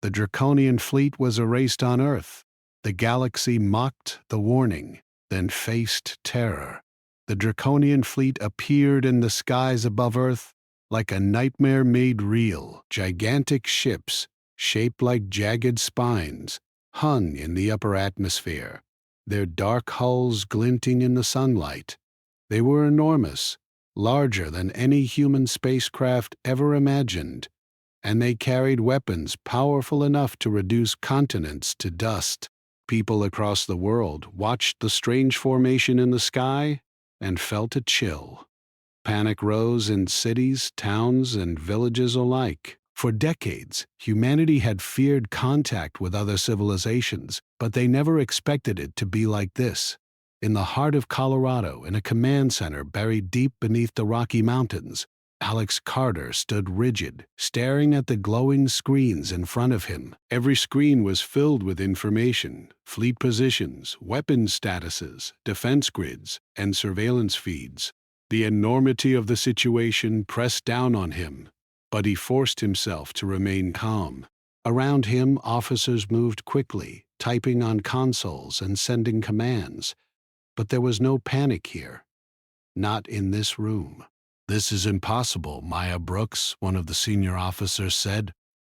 The Draconian fleet was erased on Earth. The galaxy mocked the warning, then faced terror. The Draconian fleet appeared in the skies above Earth like a nightmare made real. Gigantic ships, shaped like jagged spines, hung in the upper atmosphere, their dark hulls glinting in the sunlight. They were enormous, larger than any human spacecraft ever imagined, and they carried weapons powerful enough to reduce continents to dust. People across the world watched the strange formation in the sky and felt a chill. Panic rose in cities, towns, and villages alike. For decades, humanity had feared contact with other civilizations, but they never expected it to be like this. In the heart of Colorado, in a command center buried deep beneath the Rocky Mountains, Alex Carter stood rigid, staring at the glowing screens in front of him. Every screen was filled with information: fleet positions, weapons statuses, defense grids, and surveillance feeds. The enormity of the situation pressed down on him, but he forced himself to remain calm. Around him, officers moved quickly, typing on consoles and sending commands. But there was no panic here. Not in this room. "This is impossible, Maya Brooks," one of the senior officers said,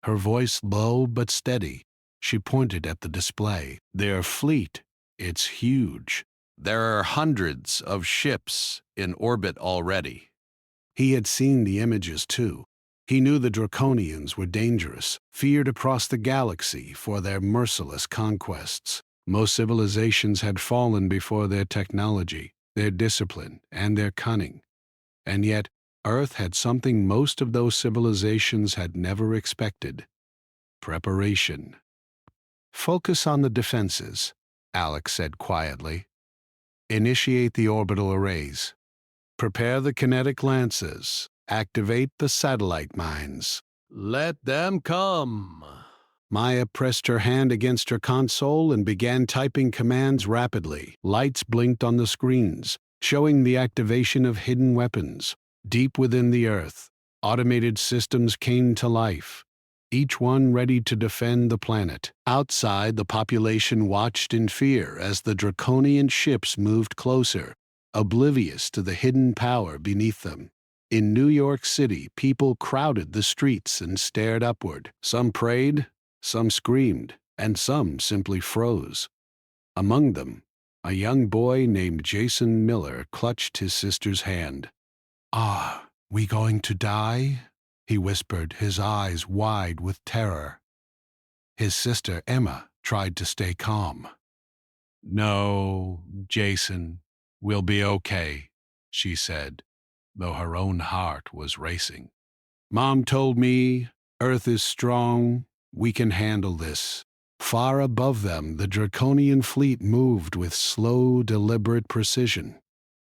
her voice low but steady. She pointed at the display. "Their fleet, it's huge. There are hundreds of ships in orbit already." He had seen the images too. He knew the Draconians were dangerous, feared across the galaxy for their merciless conquests. Most civilizations had fallen before their technology, their discipline, and their cunning. And yet, Earth had something most of those civilizations had never expected: preparation. "Focus on the defenses," Alex said quietly. "Initiate the orbital arrays. Prepare the kinetic lances. Activate the satellite mines." "Let them come." Maya pressed her hand against her console and began typing commands rapidly. Lights blinked on the screens, showing the activation of hidden weapons. Deep within the Earth, automated systems came to life, each one ready to defend the planet. Outside, the population watched in fear as the Draconian ships moved closer, oblivious to the hidden power beneath them. In New York City, people crowded the streets and stared upward. Some prayed, some screamed, and some simply froze. Among them, a young boy named Jason Miller clutched his sister's hand. "Are we going to die?" he whispered, his eyes wide with terror. His sister Emma tried to stay calm. "No, Jason, we'll be okay," she said, though her own heart was racing. "Mom told me Earth is strong, we can handle this." Far above them, the Draconian fleet moved with slow, deliberate precision.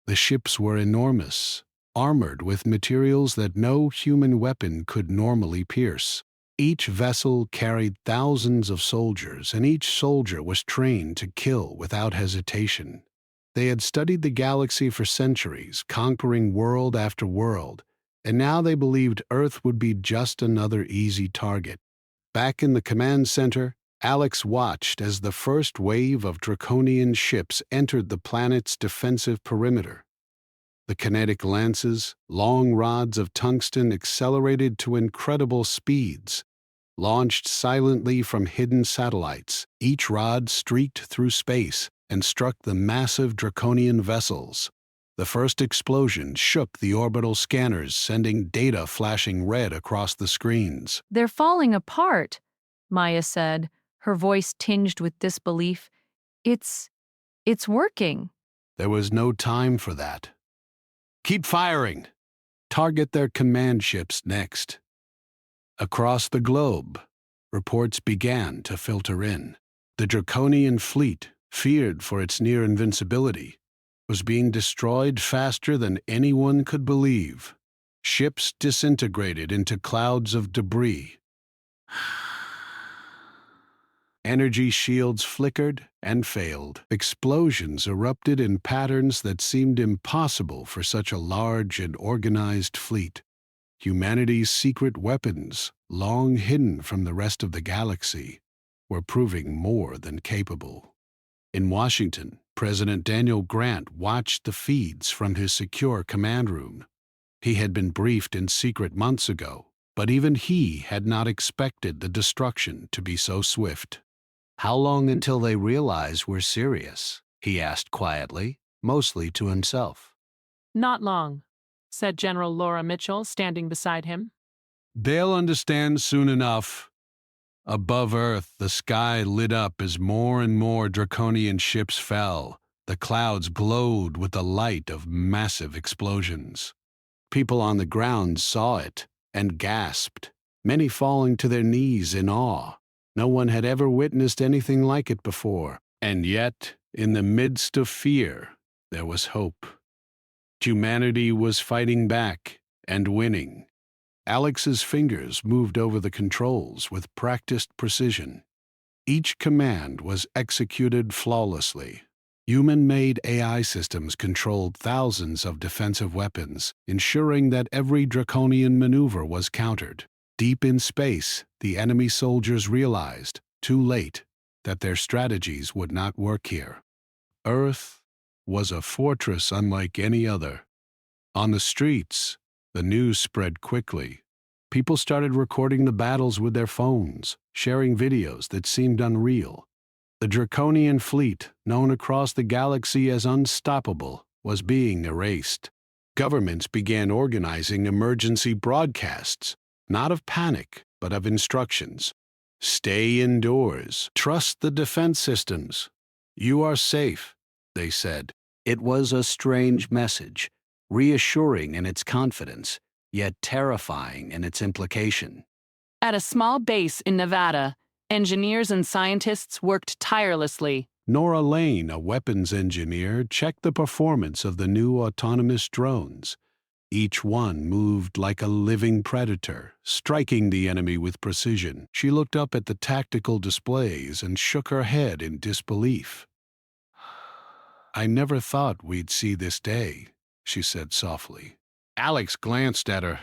The ships were enormous, armored with materials that no human weapon could normally pierce. Each vessel carried thousands of soldiers, and each soldier was trained to kill without hesitation. They had studied the galaxy for centuries, conquering world after world, and now they believed Earth would be just another easy target. Back in the command center, Alex watched as the first wave of Draconian ships entered the planet's defensive perimeter. The kinetic lances, long rods of tungsten, accelerated to incredible speeds, launched silently from hidden satellites. Each rod streaked through space and struck the massive Draconian vessels. The first explosion shook the orbital scanners, sending data flashing red across the screens. "They're falling apart," Maya said, her voice tinged with disbelief. It's working." There was no time for that. "Keep firing! Target their command ships next." Across the globe, reports began to filter in. The Draconian fleet, feared for its near invincibility, was being destroyed faster than anyone could believe. Ships disintegrated into clouds of debris. Energy shields flickered and failed. Explosions erupted in patterns that seemed impossible for such a large and organized fleet. Humanity's secret weapons, long hidden from the rest of the galaxy, were proving more than capable. In Washington, President Daniel Grant watched the feeds from his secure command room. He had been briefed in secret months ago, but even he had not expected the destruction to be so swift. "How long until they realize we're serious?" he asked quietly, mostly to himself. "Not long," said General Laura Mitchell, standing beside him. "They'll understand soon enough." Above Earth, the sky lit up as more and more Draconian ships fell. The clouds glowed with the light of massive explosions. People on the ground saw it and gasped, many falling to their knees in awe. No one had ever witnessed anything like it before, and yet, in the midst of fear, there was hope. Humanity was fighting back and winning. Alex's fingers moved over the controls with practiced precision. Each command was executed flawlessly. Human-made AI systems controlled thousands of defensive weapons, ensuring that every Draconian maneuver was countered. Deep in space, the enemy soldiers realized, too late, that their strategies would not work here. Earth was a fortress unlike any other. On the streets, the news spread quickly. People started recording the battles with their phones, sharing videos that seemed unreal. The Draconian fleet, known across the galaxy as unstoppable, was being erased. Governments began organizing emergency broadcasts, not of panic, but of instructions. Stay indoors. Trust the defense systems. You are safe, they said. It was a strange message, reassuring in its confidence, yet terrifying in its implication. At a small base in Nevada, engineers and scientists worked tirelessly. Nora Lane, a weapons engineer, checked the performance of the new autonomous drones. Each one moved like a living predator, striking the enemy with precision. She looked up at the tactical displays and shook her head in disbelief. "I never thought we'd see this day," she said softly. Alex glanced at her.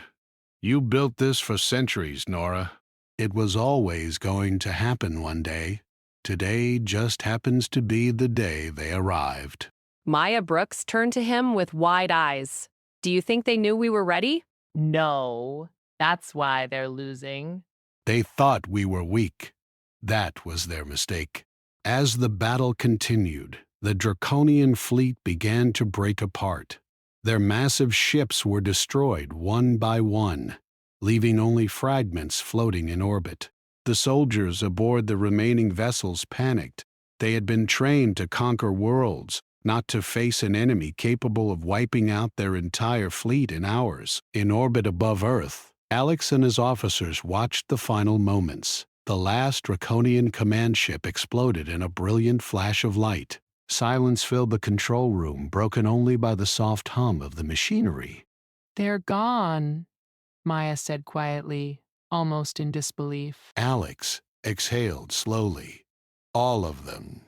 "You built this for centuries, Nora. It was always going to happen one day. Today just happens to be the day they arrived." Maya Brooks turned to him with wide eyes. "Do you think they knew we were ready?" No, that's why they're losing. They thought we were weak. That was their mistake. As the battle continued, the Draconian fleet began to break apart. Their massive ships were destroyed one by one, leaving only fragments floating in orbit. The soldiers aboard the remaining vessels panicked. They had been trained to conquer worlds, not to face an enemy capable of wiping out their entire fleet in hours. In orbit above Earth, Alex and his officers watched the final moments. The last Draconian command ship exploded in a brilliant flash of light. Silence filled the control room, broken only by the soft hum of the machinery. "They're gone," Maya said quietly, almost in disbelief. Alex exhaled slowly. All of them.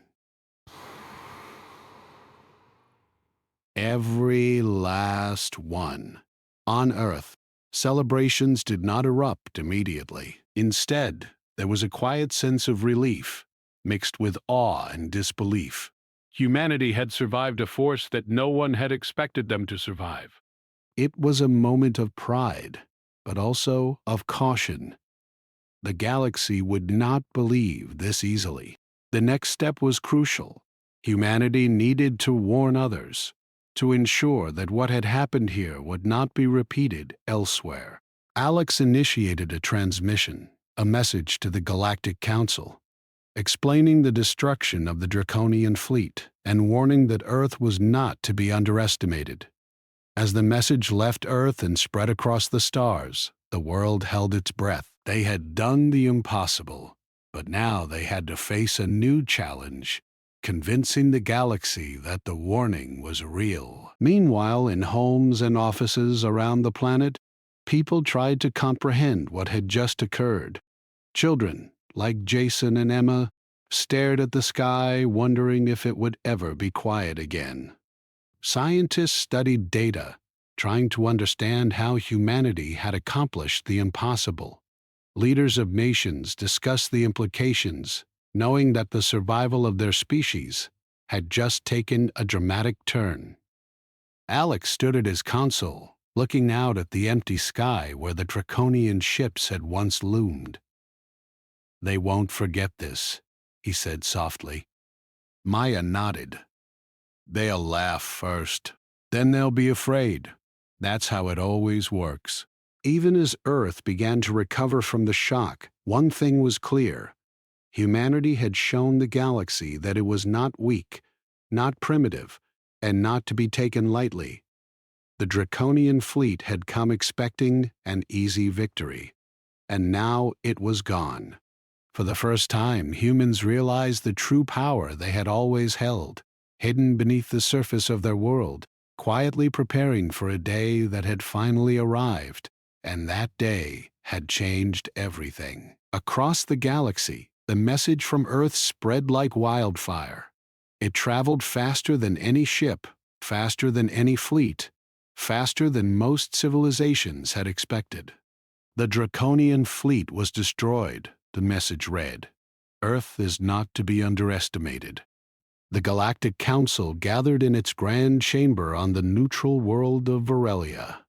Every last one. On Earth, celebrations did not erupt immediately. Instead, there was a quiet sense of relief, mixed with awe and disbelief. Humanity had survived a force that no one had expected them to survive. It was a moment of pride, but also of caution. The galaxy would not believe this easily. The next step was crucial. Humanity needed to warn others, to ensure that what had happened here would not be repeated elsewhere. Alex initiated a transmission, a message to the Galactic Council, explaining the destruction of the Draconian fleet and warning that Earth was not to be underestimated. As the message left Earth and spread across the stars, the world held its breath. They had done the impossible, but now they had to face a new challenge, convincing the galaxy that the warning was real. Meanwhile, in homes and offices around the planet, people tried to comprehend what had just occurred. Children, like Jason and Emma, stared at the sky, wondering if it would ever be quiet again. Scientists studied data, trying to understand how humanity had accomplished the impossible. Leaders of nations discussed the implications, knowing that the survival of their species had just taken a dramatic turn. Alex stood at his console, looking out at the empty sky where the Draconian ships had once loomed. "They won't forget this," he said softly. Maya nodded. "They'll laugh first, then they'll be afraid. That's how it always works." Even as Earth began to recover from the shock, one thing was clear. Humanity had shown the galaxy that it was not weak, not primitive, and not to be taken lightly. The Draconian fleet had come expecting an easy victory, and now it was gone. For the first time, humans realized the true power they had always held, hidden beneath the surface of their world, quietly preparing for a day that had finally arrived, and that day had changed everything. Across the galaxy, the message from Earth spread like wildfire. It traveled faster than any ship, faster than any fleet, faster than most civilizations had expected. "The Draconian fleet was destroyed," the message read. "Earth is not to be underestimated." The Galactic Council gathered in its grand chamber on the neutral world of Varelia.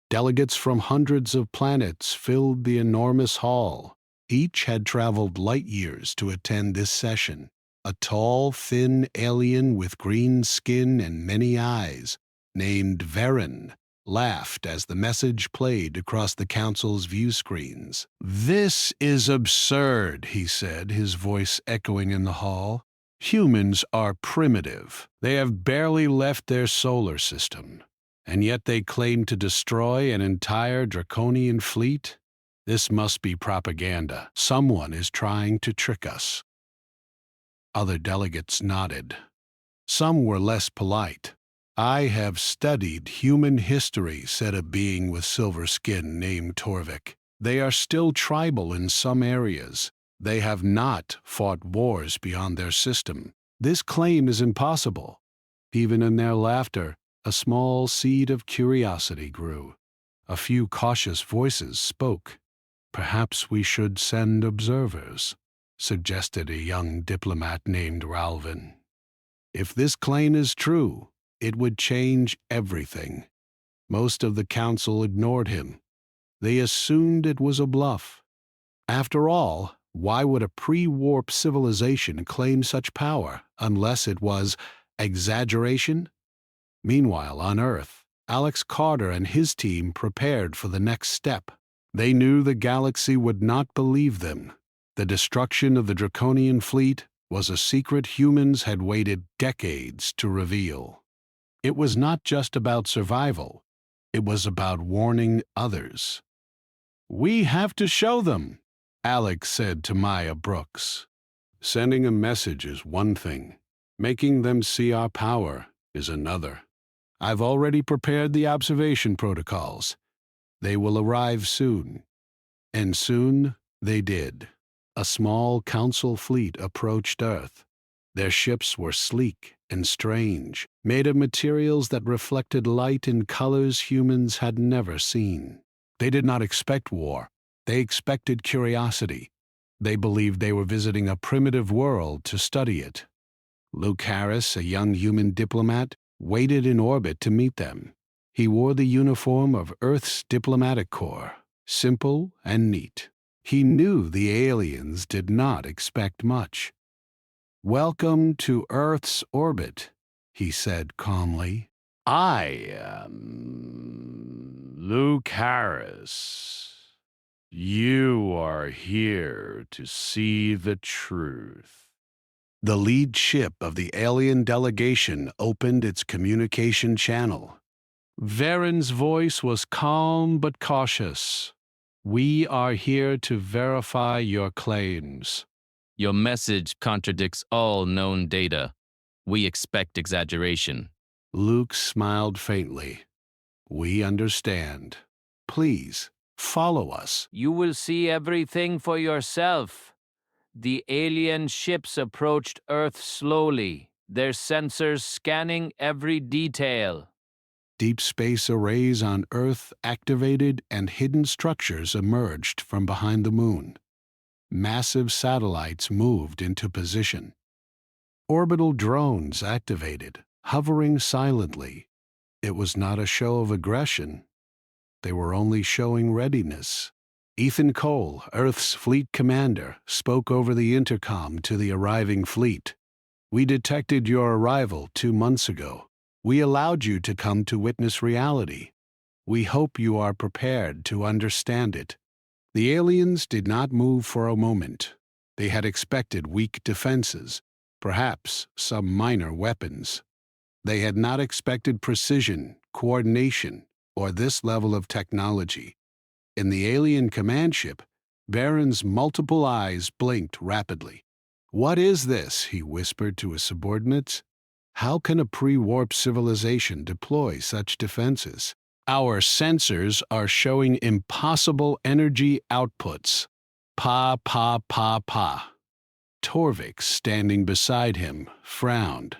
Delegates from hundreds of planets filled the enormous hall. Each had traveled light years to attend this session. A tall, thin alien with green skin and many eyes, named Varen, laughed as the message played across the council's view screens. "This is absurd," he said, his voice echoing in the hall. "Humans are primitive. They have barely left their solar system. And yet they claim to destroy an entire Draconian fleet? This must be propaganda. Someone is trying to trick us." Other delegates nodded. Some were less polite. "I have studied human history," said a being with silver skin named Torvik. "They are still tribal in some areas. They have not fought wars beyond their system. This claim is impossible." Even in their laughter, a small seed of curiosity grew. A few cautious voices spoke. "Perhaps we should send observers," suggested a young diplomat named Ralvin. "If this claim is true, it would change everything." Most of the council ignored him. They assumed it was a bluff. After all, why would a pre-warp civilization claim such power unless it was exaggeration? Meanwhile, on Earth, Alex Carter and his team prepared for the next step. They knew the galaxy would not believe them. The destruction of the Draconian fleet was a secret humans had waited decades to reveal. It was not just about survival. It was about warning others. "We have to show them," Alex said to Maya Brooks. "Sending a message is one thing. Making them see our power is another. I've already prepared the observation protocols. They will arrive soon." And soon they did. A small council fleet approached Earth. Their ships were sleek and strange, made of materials that reflected light in colors humans had never seen. They did not expect war. They expected curiosity. They believed they were visiting a primitive world to study it. Luke Harris, a young human diplomat, waited in orbit to meet them. He wore the uniform of Earth's diplomatic corps, simple and neat. He knew the aliens did not expect much. "Welcome to Earth's orbit," he said calmly. "I am Luke Harris. You are here to see the truth." The lead ship of the alien delegation opened its communication channel. Varen's voice was calm but cautious. "We are here to verify your claims." Your message contradicts all known data. We expect exaggeration. Luke smiled faintly. "We understand. Please, follow us." You will see everything for yourself. The alien ships approached Earth slowly, their sensors scanning every detail. Deep space arrays on Earth activated and hidden structures emerged from behind the moon. Massive satellites moved into position. Orbital drones activated, hovering silently. It was not a show of aggression. They were only showing readiness. Ethan Cole, Earth's fleet commander, spoke over the intercom to the arriving fleet. "We detected your arrival 2 months ago. We allowed you to come to witness reality. We hope you are prepared to understand it." The aliens did not move for a moment. They had expected weak defenses, perhaps some minor weapons. They had not expected precision, coordination, or this level of technology. In the alien command ship, Baron's multiple eyes blinked rapidly. "What is this?" he whispered to his subordinates. "How can a pre-warp civilization deploy such defenses?" "Our sensors are showing impossible energy outputs." Pa, pa, pa, pa. Torvik, standing beside him, frowned.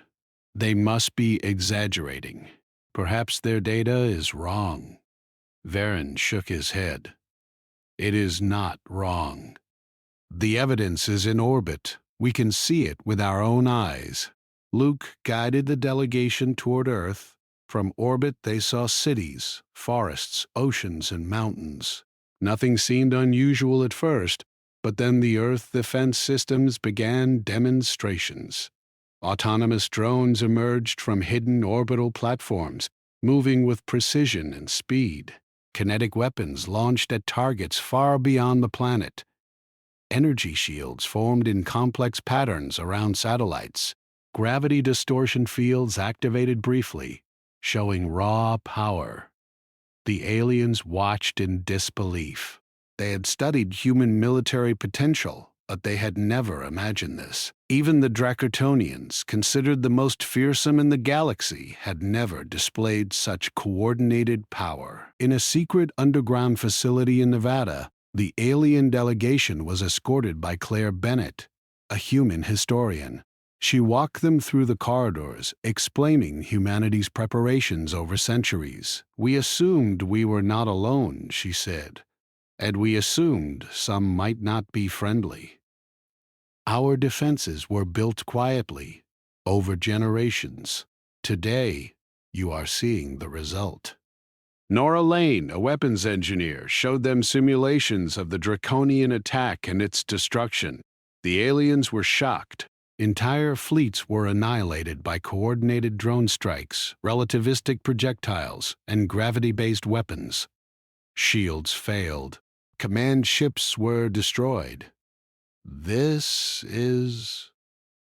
"They must be exaggerating. Perhaps their data is wrong." Varen shook his head. "It is not wrong. The evidence is in orbit. We can see it with our own eyes." Luke guided the delegation toward Earth. From orbit they saw cities, forests, oceans, and mountains. Nothing seemed unusual at first, but then the Earth defense systems began demonstrations. Autonomous drones emerged from hidden orbital platforms, moving with precision and speed. Kinetic weapons launched at targets far beyond the planet. Energy shields formed in complex patterns around satellites. Gravity distortion fields activated briefly, showing raw power. The aliens watched in disbelief. They had studied human military potential, but they had never imagined this. Even the Draconians, considered the most fearsome in the galaxy, had never displayed such coordinated power. In a secret underground facility in Nevada, the alien delegation was escorted by Claire Bennett, a human historian. She walked them through the corridors, explaining humanity's preparations over centuries. "We assumed we were not alone," she said, "and we assumed some might not be friendly. Our defenses were built quietly, over generations. Today, you are seeing the result." Nora Lane, a weapons engineer, showed them simulations of the Draconian attack and its destruction. The aliens were shocked. Entire fleets were annihilated by coordinated drone strikes, relativistic projectiles, and gravity-based weapons. Shields failed. Command ships were destroyed. "This is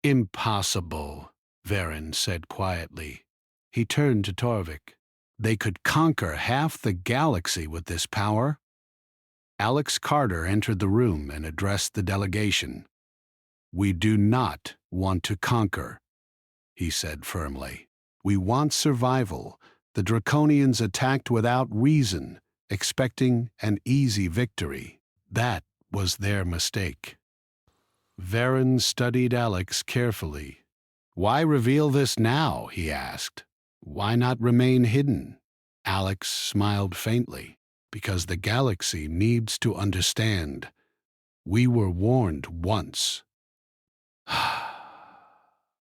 impossible," Varen said quietly. He turned to Torvik. "They could conquer half the galaxy with this power." Alex Carter entered the room and addressed the delegation. "We do not want to conquer," he said firmly. "We want survival." The Draconians attacked without reason, expecting an easy victory. That was their mistake. Varen studied Alex carefully. "Why reveal this now?" he asked. "Why not remain hidden?" Alex smiled faintly. "Because the galaxy needs to understand. We were warned once.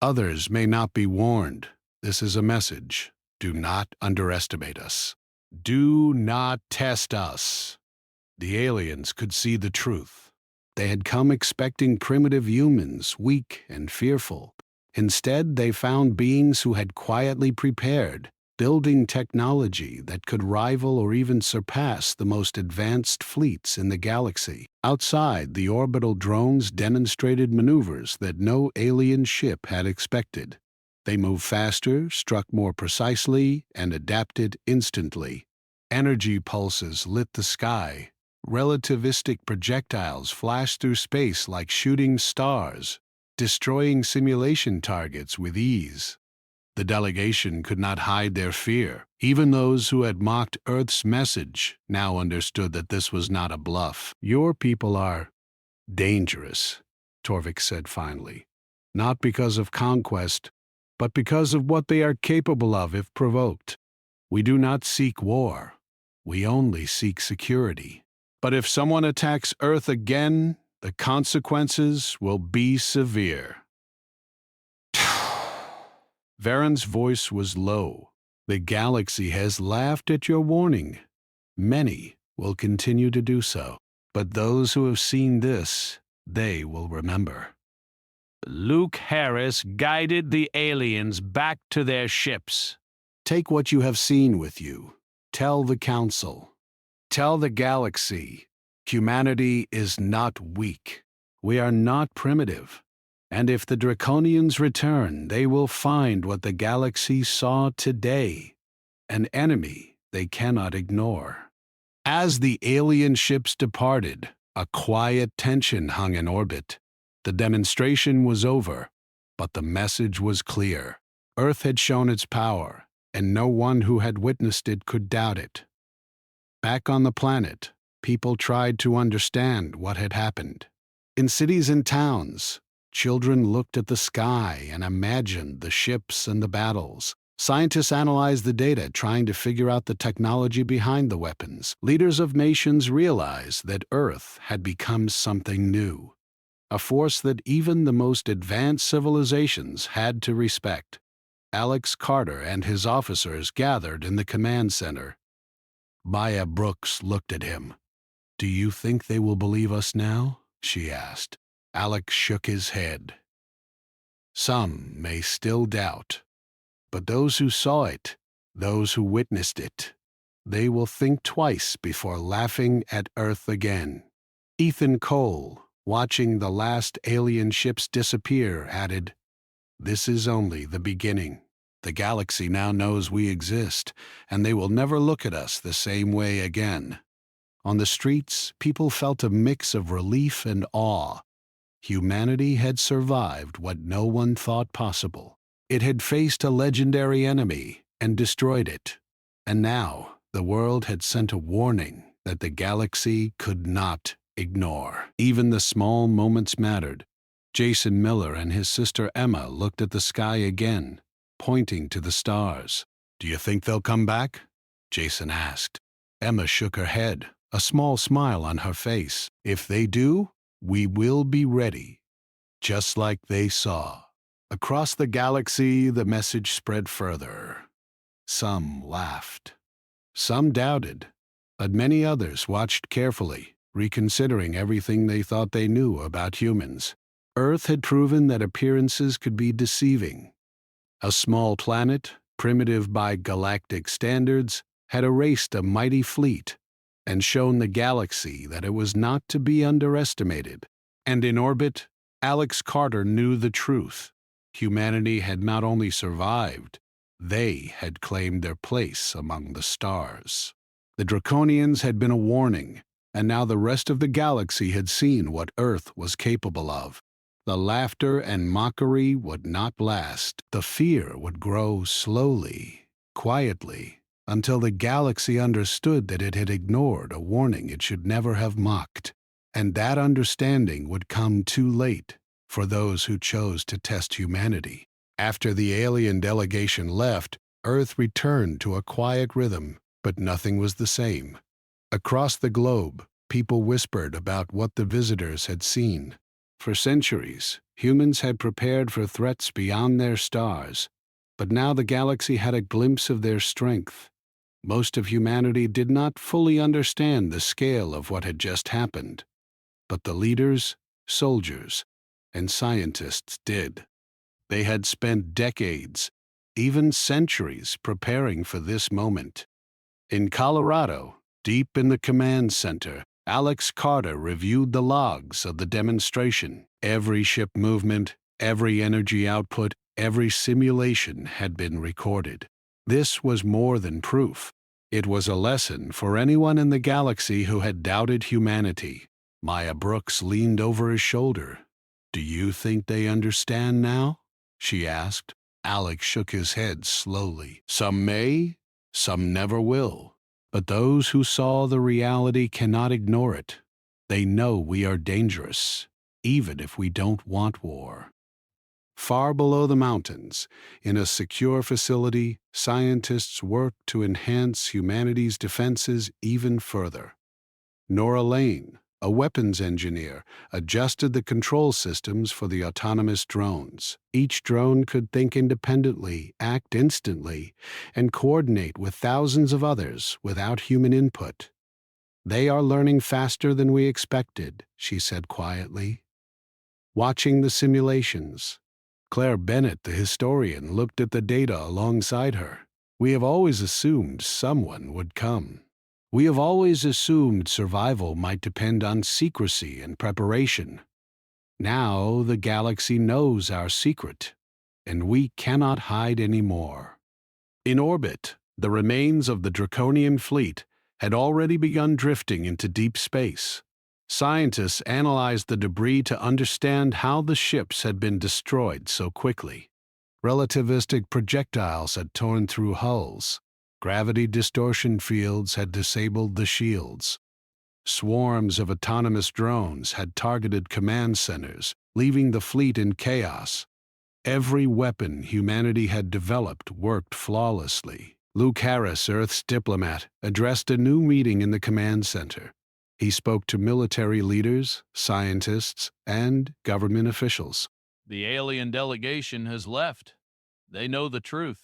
Others may not be warned. This is a message. Do not underestimate us. Do not test us." The aliens could see the truth. They had come expecting primitive humans, weak and fearful. Instead, they found beings who had quietly prepared, building technology that could rival or even surpass the most advanced fleets in the galaxy. Outside, the orbital drones demonstrated maneuvers that no alien ship had expected. They moved faster, struck more precisely, and adapted instantly. Energy pulses lit the sky. Relativistic projectiles flashed through space like shooting stars, destroying simulation targets with ease. The delegation could not hide their fear. Even those who had mocked Earth's message now understood that this was not a bluff. "Your people are dangerous," Torvik said finally. "Not because of conquest, but because of what they are capable of if provoked. We do not seek war. We only seek security. But if someone attacks Earth again, the consequences will be severe." Varen's voice was low. "The galaxy has laughed at your warning. Many will continue to do so. But those who have seen this, they will remember. Luke Harris guided the aliens back to their ships. Take what you have seen with you. Tell the Council. Tell the galaxy. Humanity is not weak. We are not primitive. And if the Draconians return, they will find what the galaxy saw today, an enemy they cannot ignore." As the alien ships departed, a quiet tension hung in orbit. The demonstration was over, but the message was clear. Earth had shown its power, and no one who had witnessed it could doubt it. Back on the planet, people tried to understand what had happened. In cities and towns, children looked at the sky and imagined the ships and the battles. Scientists analyzed the data, trying to figure out the technology behind the weapons. Leaders of nations realized that Earth had become something new, a force that even the most advanced civilizations had to respect. Alex Carter and his officers gathered in the command center. Maya Brooks looked at him. "Do you think they will believe us now?" she asked. Alex shook his head. "Some may still doubt. But those who saw it, those who witnessed it, they will think twice before laughing at Earth again." Ethan Cole, watching the last alien ships disappear, added, "This is only the beginning. The galaxy now knows we exist, and they will never look at us the same way again." On the streets, people felt a mix of relief and awe. Humanity had survived what no one thought possible. It had faced a legendary enemy and destroyed it. And now the world had sent a warning that the galaxy could not ignore. Even the small moments mattered. Jason Miller and his sister Emma looked at the sky again, pointing to the stars. "Do you think they'll come back?" Jason asked. Emma shook her head, a small smile on her face. "If they do, we will be ready, just like they saw." Across the galaxy, the message spread further. Some laughed. Some doubted, but many others watched carefully, reconsidering everything they thought they knew about humans. Earth had proven that appearances could be deceiving. A small planet, primitive by galactic standards, had erased a mighty fleet and shown the galaxy that it was not to be underestimated. And in orbit, Alex Carter knew the truth. Humanity had not only survived, they had claimed their place among the stars. The Draconians had been a warning, and now the rest of the galaxy had seen what Earth was capable of. The laughter and mockery would not last. The fear would grow slowly, quietly, until the galaxy understood that it had ignored a warning it should never have mocked. And that understanding would come too late for those who chose to test humanity. After the alien delegation left, Earth returned to a quiet rhythm, but nothing was the same. Across the globe, people whispered about what the visitors had seen. For centuries, humans had prepared for threats beyond their stars, but now the galaxy had a glimpse of their strength. Most of humanity did not fully understand the scale of what had just happened, but the leaders, soldiers, and scientists did. They had spent decades, even centuries, preparing for this moment. In Colorado, deep in the command center, Alex Carter reviewed the logs of the demonstration. Every ship movement, every energy output, every simulation had been recorded. This was more than proof. It was a lesson for anyone in the galaxy who had doubted humanity. Maya Brooks leaned over his shoulder. "Do you think they understand now?" she asked. Alex shook his head slowly. "Some may, some never will. But those who saw the reality cannot ignore it. They know we are dangerous, even if we don't want war." Far below the mountains, in a secure facility, scientists worked to enhance humanity's defenses even further. Nora Lane, a weapons engineer, adjusted the control systems for the autonomous drones. Each drone could think independently, act instantly, and coordinate with thousands of others without human input. "They are learning faster than we expected," she said quietly. Watching the simulations, Claire Bennett, the historian, looked at the data alongside her. "We have always assumed someone would come. We have always assumed survival might depend on secrecy and preparation. Now the galaxy knows our secret, and we cannot hide anymore." In orbit, the remains of the Draconian fleet had already begun drifting into deep space. Scientists analyzed the debris to understand how the ships had been destroyed so quickly. Relativistic projectiles had torn through hulls. Gravity distortion fields had disabled the shields. Swarms of autonomous drones had targeted command centers, leaving the fleet in chaos. Every weapon humanity had developed worked flawlessly. Luke Harris, Earth's diplomat, addressed a new meeting in the command center. He spoke to military leaders, scientists, and government officials. The alien delegation has left. They know the truth.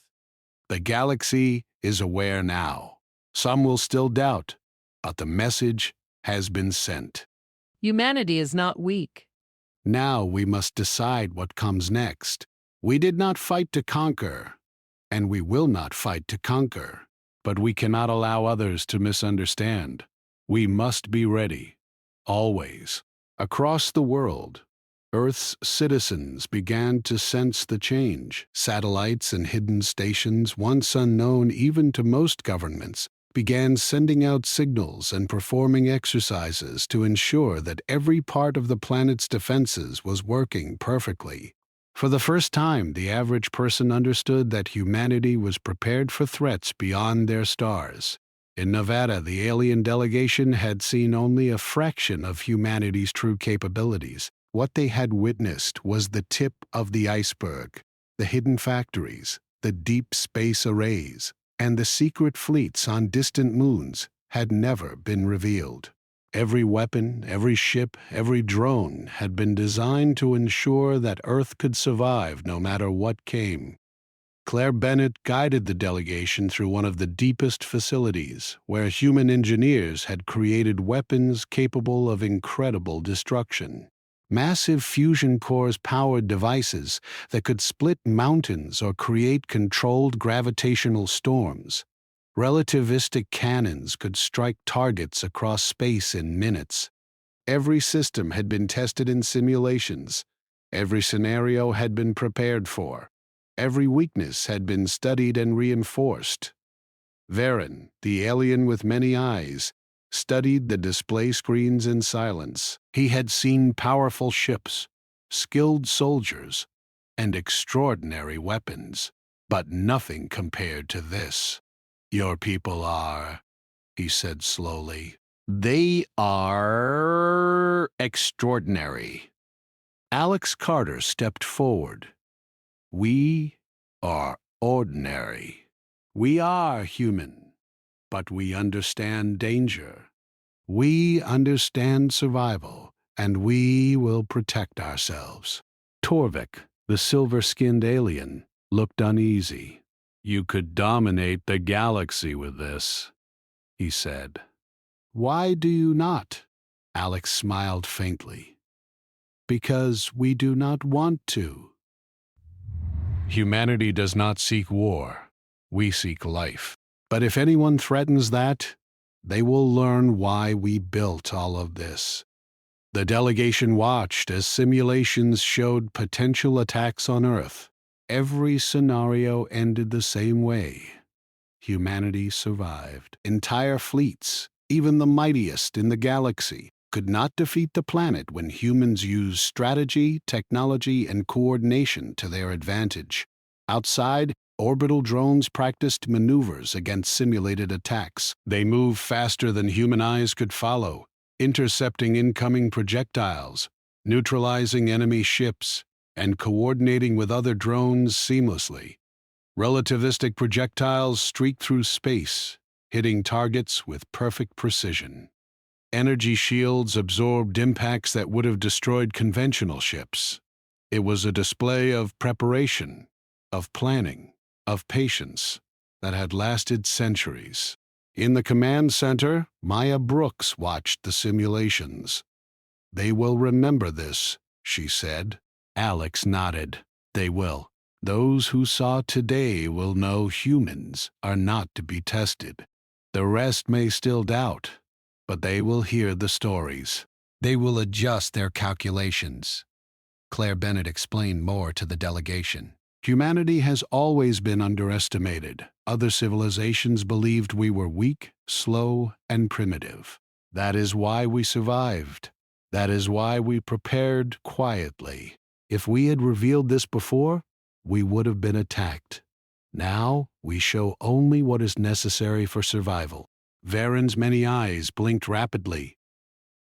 The galaxy is aware now. Some will still doubt, but the message has been sent. Humanity is not weak. Now we must decide what comes next. We did not fight to conquer, and we will not fight to conquer, but we cannot allow others to misunderstand. We must be ready, always. Across the world, Earth's citizens began to sense the change. Satellites and hidden stations, once unknown even to most governments, began sending out signals and performing exercises to ensure that every part of the planet's defenses was working perfectly. For the first time, the average person understood that humanity was prepared for threats beyond their stars. In Nevada, the alien delegation had seen only a fraction of humanity's true capabilities. What they had witnessed was the tip of the iceberg, the hidden factories, the deep space arrays, and the secret fleets on distant moons had never been revealed. Every weapon, every ship, every drone had been designed to ensure that Earth could survive no matter what came. Claire Bennett guided the delegation through one of the deepest facilities, where human engineers had created weapons capable of incredible destruction. Massive fusion cores powered devices that could split mountains or create controlled gravitational storms. Relativistic cannons could strike targets across space in minutes. Every system had been tested in simulations. Every scenario had been prepared for. Every weakness had been studied and reinforced. Varen, the alien with many eyes, studied the display screens in silence. He had seen powerful ships, skilled soldiers, and extraordinary weapons, but nothing compared to this. "Your people are," he said slowly, "they are extraordinary." Alex Carter stepped forward. "We are ordinary. We are human, but we understand danger. We understand survival, and we will protect ourselves." Torvik, the silver-skinned alien, looked uneasy. "You could dominate the galaxy with this," he said. "Why do you not?" Alex smiled faintly. "Because we do not want to. Humanity does not seek war. We seek life. But if anyone threatens that, they will learn why we built all of this." The delegation watched as simulations showed potential attacks on Earth. Every scenario ended the same way. Humanity survived. Entire fleets, even the mightiest in the galaxy, could not defeat the planet when humans used strategy, technology, and coordination to their advantage. Outside, orbital drones practiced maneuvers against simulated attacks. They moved faster than human eyes could follow, intercepting incoming projectiles, neutralizing enemy ships, and coordinating with other drones seamlessly. Relativistic projectiles streaked through space, hitting targets with perfect precision. Energy shields absorbed impacts that would have destroyed conventional ships. It was a display of preparation, of planning, of patience that had lasted centuries. In the command center, Maya Brooks watched the simulations. "They will remember this," she said. Alex nodded. "They will. Those who saw today will know humans are not to be tested. The rest may still doubt, but they will hear the stories. They will adjust their calculations." Claire Bennett explained more to the delegation. "Humanity has always been underestimated. Other civilizations believed we were weak, slow, and primitive. That is why we survived. That is why we prepared quietly. If we had revealed this before, we would have been attacked. Now, we show only what is necessary for survival." Varen's many eyes blinked rapidly.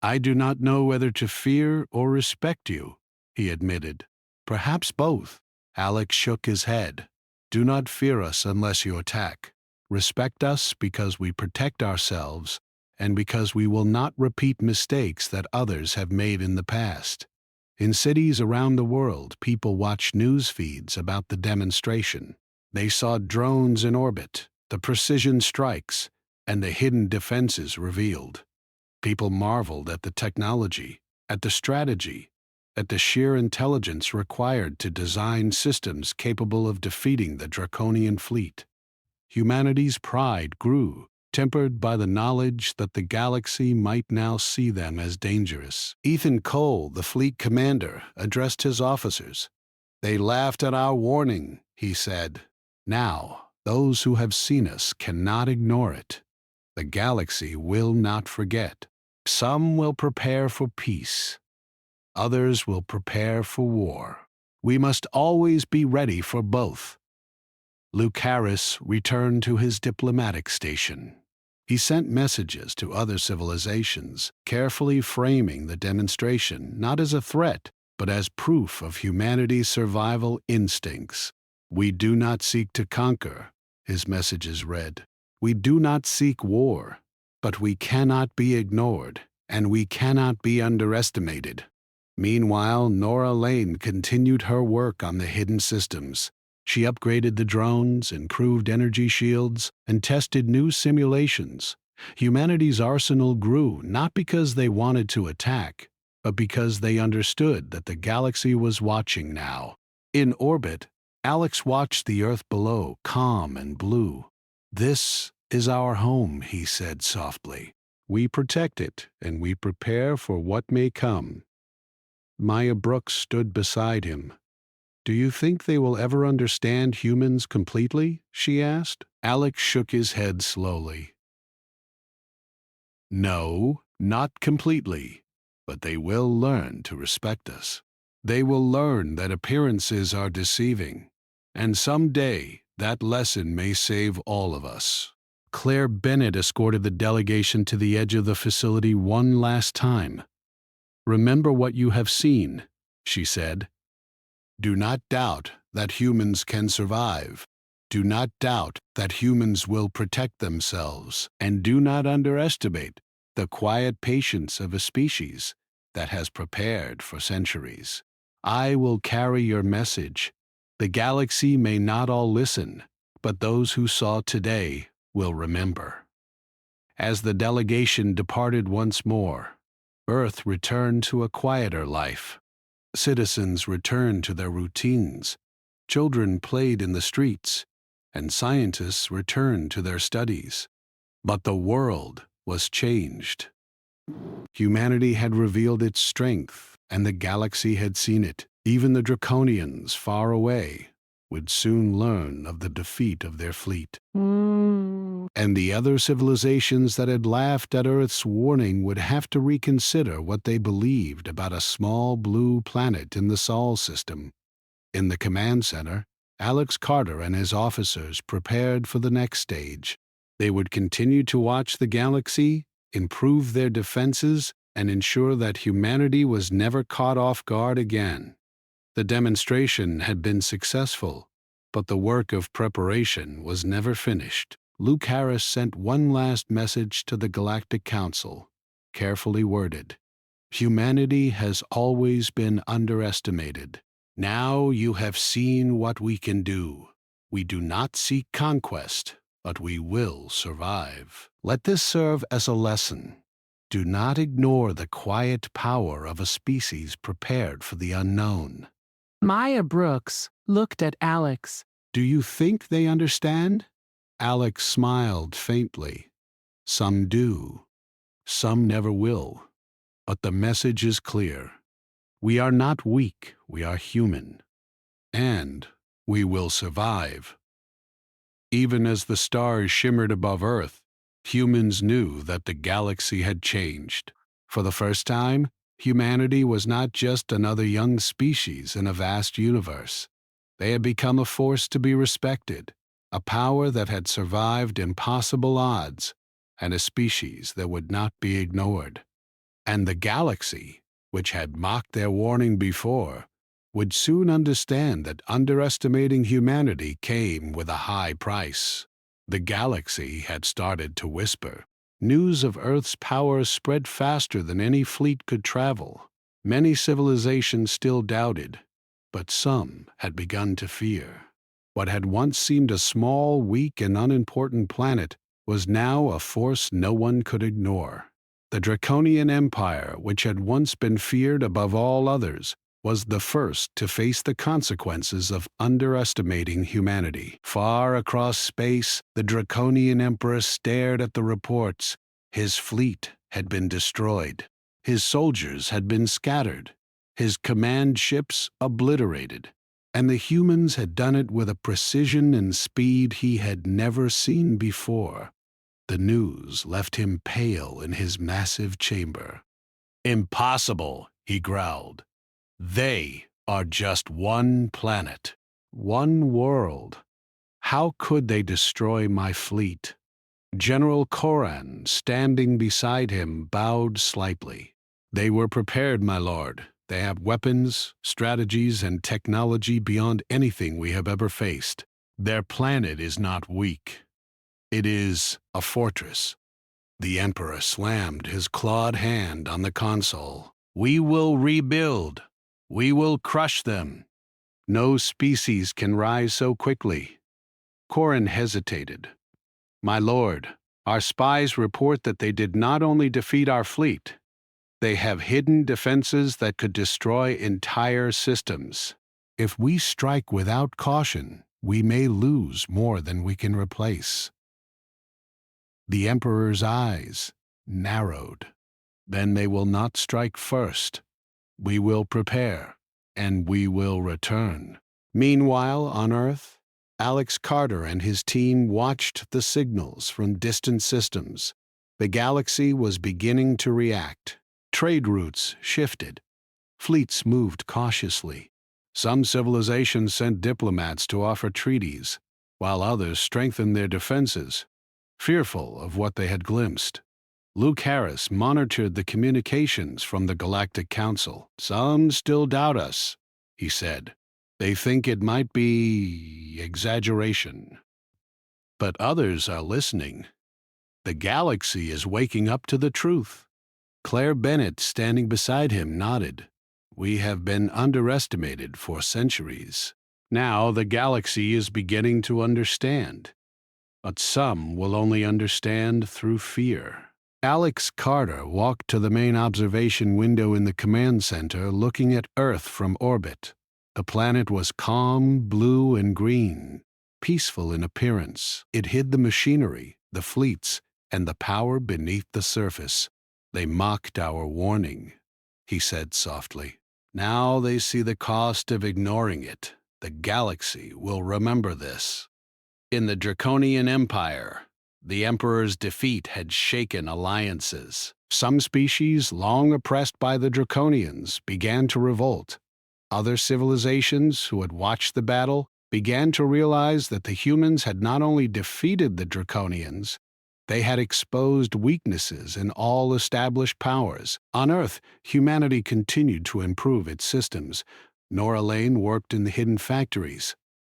"I do not know whether to fear or respect you," he admitted. "Perhaps both." Alex shook his head. "Do not fear us unless you attack. Respect us because we protect ourselves and because we will not repeat mistakes that others have made in the past." In cities around the world, people watched news feeds about the demonstration. They saw drones in orbit, the precision strikes, and the hidden defenses revealed. People marveled at the technology, at the strategy, at the sheer intelligence required to design systems capable of defeating the Draconian fleet. Humanity's pride grew, tempered by the knowledge that the galaxy might now see them as dangerous. Ethan Cole, the fleet commander, addressed his officers. "They laughed at our warning," he said. "Now, those who have seen us cannot ignore it. The galaxy will not forget. Some will prepare for peace. Others will prepare for war. We must always be ready for both." Luke Harris returned to his diplomatic station. He sent messages to other civilizations, carefully framing the demonstration not as a threat, but as proof of humanity's survival instincts. "We do not seek to conquer," his messages read. "We do not seek war, but we cannot be ignored, and we cannot be underestimated." Meanwhile, Nora Lane continued her work on the hidden systems. She upgraded the drones, improved energy shields, and tested new simulations. Humanity's arsenal grew not because they wanted to attack, but because they understood that the galaxy was watching now. In orbit, Alex watched the Earth below, calm and blue. "This is our home," he said softly. "We protect it, and we prepare for what may come." Maya Brooks stood beside him. "Do you think they will ever understand humans completely?" she asked. Alex shook his head slowly. "No, not completely, but they will learn to respect us. They will learn that appearances are deceiving, and someday that lesson may save all of us." Claire Bennett escorted the delegation to the edge of the facility one last time. "Remember what you have seen," she said. "Do not doubt that humans can survive. Do not doubt that humans will protect themselves. And do not underestimate the quiet patience of a species that has prepared for centuries. I will carry your message. The galaxy may not all listen, but those who saw today will remember." As the delegation departed once more, Earth returned to a quieter life. Citizens returned to their routines, children played in the streets, and scientists returned to their studies. But the world was changed. Humanity had revealed its strength, and the galaxy had seen it. Even the Draconians, far away, would soon learn of the defeat of their fleet. And the other civilizations that had laughed at Earth's warning would have to reconsider what they believed about a small blue planet in the Sol system. In the command center, Alex Carter and his officers prepared for the next stage. They would continue to watch the galaxy, improve their defenses, and ensure that humanity was never caught off guard again. The demonstration had been successful, but the work of preparation was never finished. Luke Harris sent one last message to the Galactic Council, carefully worded. Humanity has always been underestimated. Now you have seen what we can do. We do not seek conquest, but we will survive. Let this serve as a lesson. Do not ignore the quiet power of a species prepared for the unknown. Maya Brooks looked at Alex. Do you think they understand? Alex smiled faintly. Some do. Some never will. But the message is clear. We are not weak, we are human. And we will survive. Even as the stars shimmered above Earth, humans knew that the galaxy had changed. For the first time, humanity was not just another young species in a vast universe. They had become a force to be respected, a power that had survived impossible odds, and a species that would not be ignored. And the galaxy, which had mocked their warning before, would soon understand that underestimating humanity came with a high price. The galaxy had started to whisper. News of Earth's power spread faster than any fleet could travel. Many civilizations still doubted, but some had begun to fear. What had once seemed a small, weak, and unimportant planet was now a force no one could ignore. The Draconian Empire, which had once been feared above all others, was the first to face the consequences of underestimating humanity. Far across space, the Draconian Emperor stared at the reports. His fleet had been destroyed. His soldiers had been scattered. His command ships obliterated. And the humans had done it with a precision and speed he had never seen before. The news left him pale in his massive chamber. "Impossible," he growled. "They are just one planet, one world. How could they destroy my fleet?" General Koran, standing beside him, bowed slightly. "They were prepared, my lord. They have weapons, strategies, and technology beyond anything we have ever faced. Their planet is not weak. It is a fortress." The Emperor slammed his clawed hand on the console. "We will rebuild. We will crush them. No species can rise so quickly." Koran hesitated. "My lord, our spies report that they did not only defeat our fleet, they have hidden defenses that could destroy entire systems. If we strike without caution, we may lose more than we can replace." The Emperor's eyes narrowed. "Then they will not strike first. We will prepare, and we will return." Meanwhile, on Earth, Alex Carter and his team watched the signals from distant systems. The galaxy was beginning to react. Trade routes shifted. Fleets moved cautiously. Some civilizations sent diplomats to offer treaties, while others strengthened their defenses, fearful of what they had glimpsed. Luke Harris monitored the communications from the Galactic Council. "Some still doubt us," he said. "They think it might be exaggeration. But others are listening. The galaxy is waking up to the truth." Claire Bennett, standing beside him, nodded. "We have been underestimated for centuries. Now the galaxy is beginning to understand. But some will only understand through fear." Alex Carter walked to the main observation window in the command center, looking at Earth from orbit. The planet was calm, blue, and green, peaceful in appearance. It hid the machinery, the fleets, and the power beneath the surface. "They mocked our warning," he said softly. "Now they see the cost of ignoring it. The galaxy will remember this." In the Draconian Empire, the Emperor's defeat had shaken alliances. Some species, long oppressed by the Draconians, began to revolt. Other civilizations, who had watched the battle, began to realize that the humans had not only defeated the Draconians, they had exposed weaknesses in all established powers. On Earth, humanity continued to improve its systems, Nora Lane worked in the hidden factories,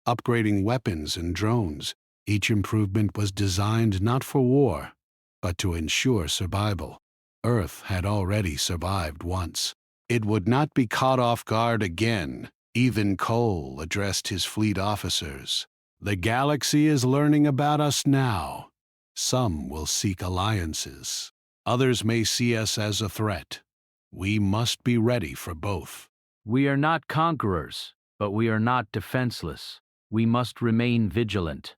upgrading weapons and drones. Each improvement was designed not for war, but to ensure survival. Earth had already survived once. It would not be caught off guard again. Even Cole addressed his fleet officers. The galaxy is learning about us now. Some will seek alliances. Others may see us as a threat. We must be ready for both. We are not conquerors, but we are not defenseless. We must remain vigilant.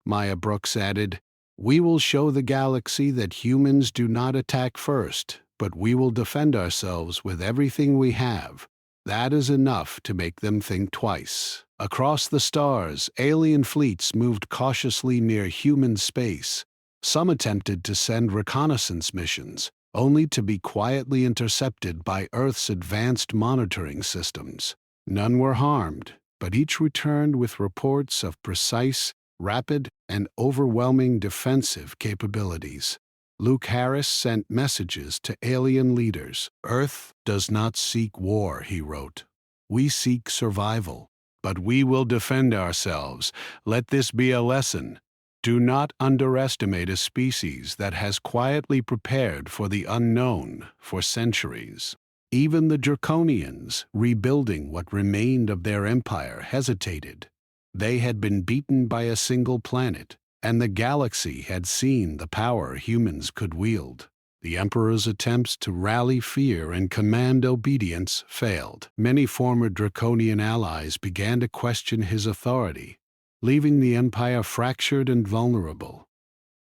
Maya Brooks added, "We will show the galaxy that humans do not attack first, but we will defend ourselves with everything we have. That is enough to make them think twice." Across the stars, alien fleets moved cautiously near human space. Some attempted to send reconnaissance missions, only to be quietly intercepted by Earth's advanced monitoring systems. None were harmed, but each returned with reports of precise, rapid, and overwhelming defensive capabilities. Luke Harris sent messages to alien leaders. "Earth does not seek war," he wrote. "We seek survival. But we will defend ourselves. Let this be a lesson. Do not underestimate a species that has quietly prepared for the unknown for centuries." Even the Draconians, rebuilding what remained of their empire, hesitated. They had been beaten by a single planet, and the galaxy had seen the power humans could wield. The Emperor's attempts to rally fear and command obedience failed. Many former Draconian allies began to question his authority, leaving the Empire fractured and vulnerable.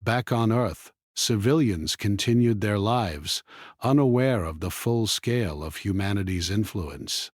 Back on Earth, civilians continued their lives, unaware of the full scale of humanity's influence.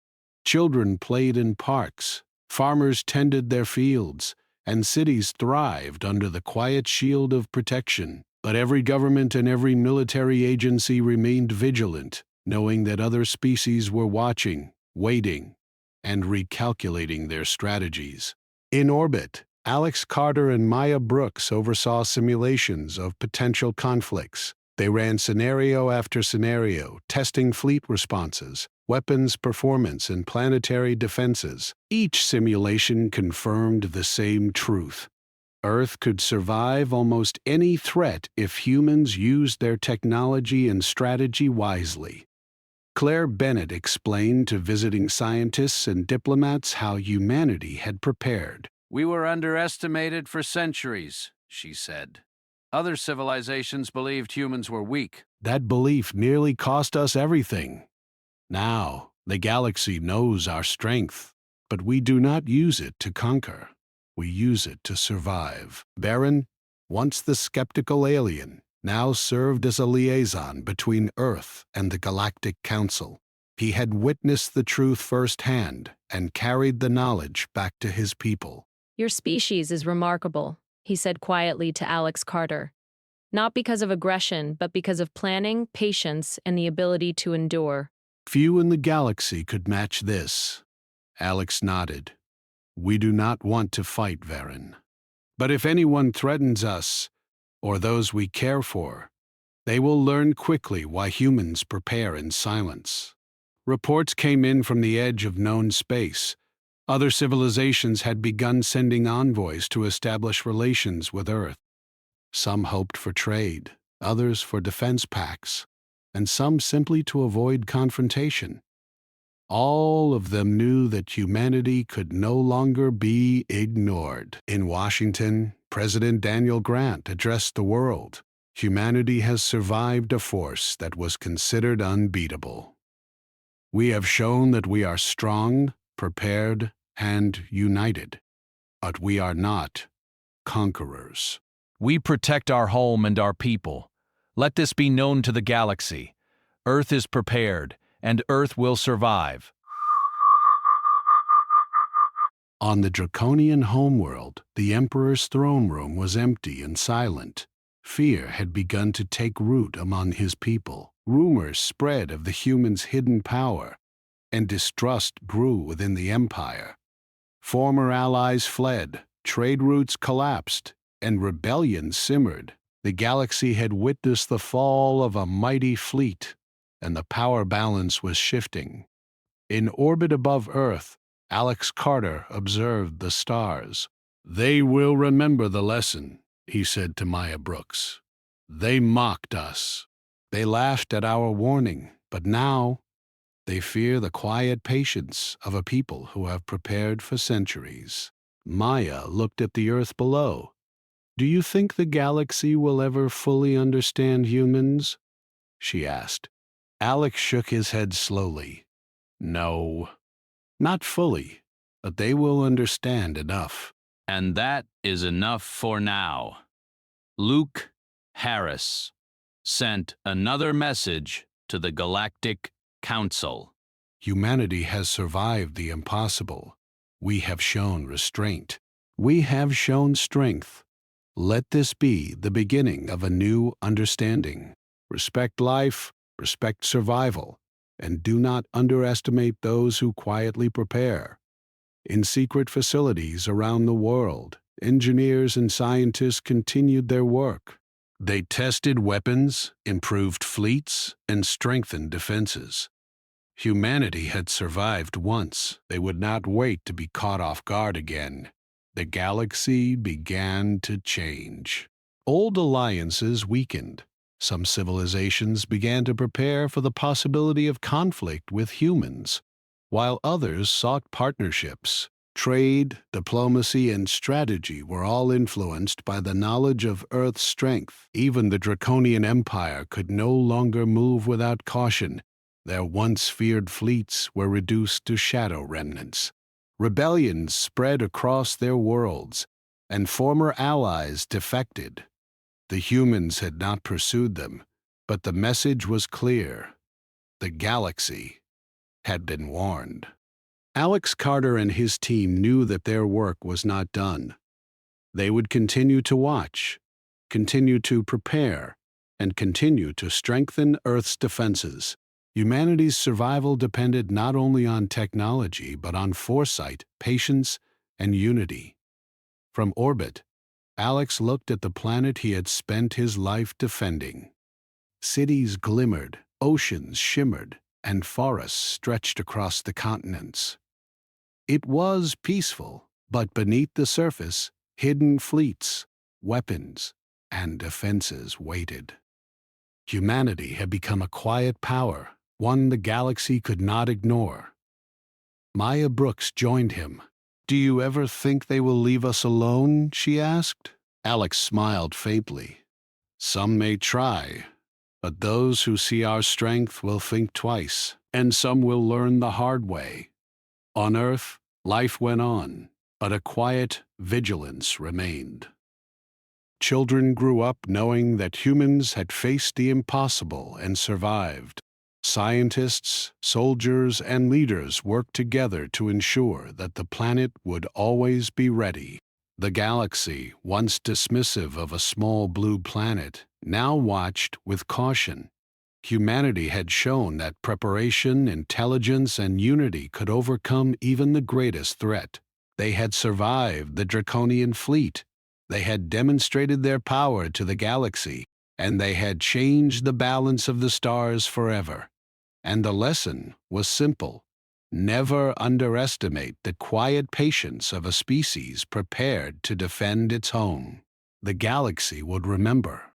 Children played in parks, farmers tended their fields, and cities thrived under the quiet shield of protection. But every government and every military agency remained vigilant, knowing that other species were watching, waiting, and recalculating their strategies. In orbit, Alex Carter and Maya Brooks oversaw simulations of potential conflicts. They ran scenario after scenario, testing fleet responses, weapons performance, and planetary defenses. Each simulation confirmed the same truth. Earth could survive almost any threat if humans used their technology and strategy wisely. Claire Bennett explained to visiting scientists and diplomats how humanity had prepared. "We were underestimated for centuries," she said. "Other civilizations believed humans were weak." That belief nearly cost us everything. Now, the galaxy knows our strength, but we do not use it to conquer. We use it to survive. Baron, once the skeptical alien, now served as a liaison between Earth and the Galactic Council. He had witnessed the truth firsthand and carried the knowledge back to his people. Your species is remarkable, he said quietly to Alex Carter. Not because of aggression, but because of planning, patience, and the ability to endure. Few in the galaxy could match this. Alex nodded. "We do not want to fight, Varen. But if anyone threatens us, or those we care for, they will learn quickly why humans prepare in silence." Reports came in from the edge of known space. Other civilizations had begun sending envoys to establish relations with Earth. Some hoped for trade, others for defense pacts, and some simply to avoid confrontation. All of them knew that humanity could no longer be ignored. In Washington, President Daniel Grant addressed the world. "Humanity has survived a force that was considered unbeatable. We have shown that we are strong, prepared, and united. But we are not conquerors. We protect our home and our people. Let this be known to the galaxy. Earth is prepared, and Earth will survive." On the Draconian homeworld, the Emperor's throne room was empty and silent. Fear had begun to take root among his people. Rumors spread of the humans' hidden power, and distrust grew within the Empire. Former allies fled, trade routes collapsed, and rebellion simmered. The galaxy had witnessed the fall of a mighty fleet, and the power balance was shifting. In orbit above Earth, Alex Carter observed the stars. "They will remember the lesson," he said to Maya Brooks. "They mocked us. They laughed at our warning, but now they fear the quiet patience of a people who have prepared for centuries." Maya looked at the Earth below. "Do you think the galaxy will ever fully understand humans?" she asked. Alex shook his head slowly. "No, not fully, but they will understand enough." And that is enough for now. Luke Harris sent another message to the Galactic Council. Humanity has survived the impossible. We have shown restraint. We have shown strength. Let this be the beginning of a new understanding. Respect life, respect survival, and do not underestimate those who quietly prepare. In secret facilities around the world, engineers and scientists continued their work. They tested weapons, improved fleets, and strengthened defenses. Humanity had survived once. They would not wait to be caught off guard again. The galaxy began to change. Old alliances weakened. Some civilizations began to prepare for the possibility of conflict with humans, while others sought partnerships. Trade, diplomacy, and strategy were all influenced by the knowledge of Earth's strength. Even the Draconian Empire could no longer move without caution. Their once feared fleets were reduced to shadow remnants. Rebellions spread across their worlds, and former allies defected. The humans had not pursued them, but the message was clear. The galaxy had been warned. Alex Carter and his team knew that their work was not done. They would continue to watch, continue to prepare, and continue to strengthen Earth's defenses. Humanity's survival depended not only on technology, but on foresight, patience, and unity. From orbit, Alex looked at the planet he had spent his life defending. Cities glimmered, oceans shimmered, and forests stretched across the continents. It was peaceful, but beneath the surface, hidden fleets, weapons, and defenses waited. Humanity had become a quiet power, one the galaxy could not ignore. Maya Brooks joined him. "Do you ever think they will leave us alone?" she asked. Alex smiled faintly. "Some may try, but those who see our strength will think twice, and some will learn the hard way." On Earth, life went on, but a quiet vigilance remained. Children grew up knowing that humans had faced the impossible and survived. Scientists, soldiers, and leaders worked together to ensure that the planet would always be ready. The galaxy, once dismissive of a small blue planet, now watched with caution. Humanity had shown that preparation, intelligence, and unity could overcome even the greatest threat. They had survived the Draconian fleet. They had demonstrated their power to the galaxy, and they had changed the balance of the stars forever. And the lesson was simple. Never underestimate the quiet patience of a species prepared to defend its home. The galaxy would remember.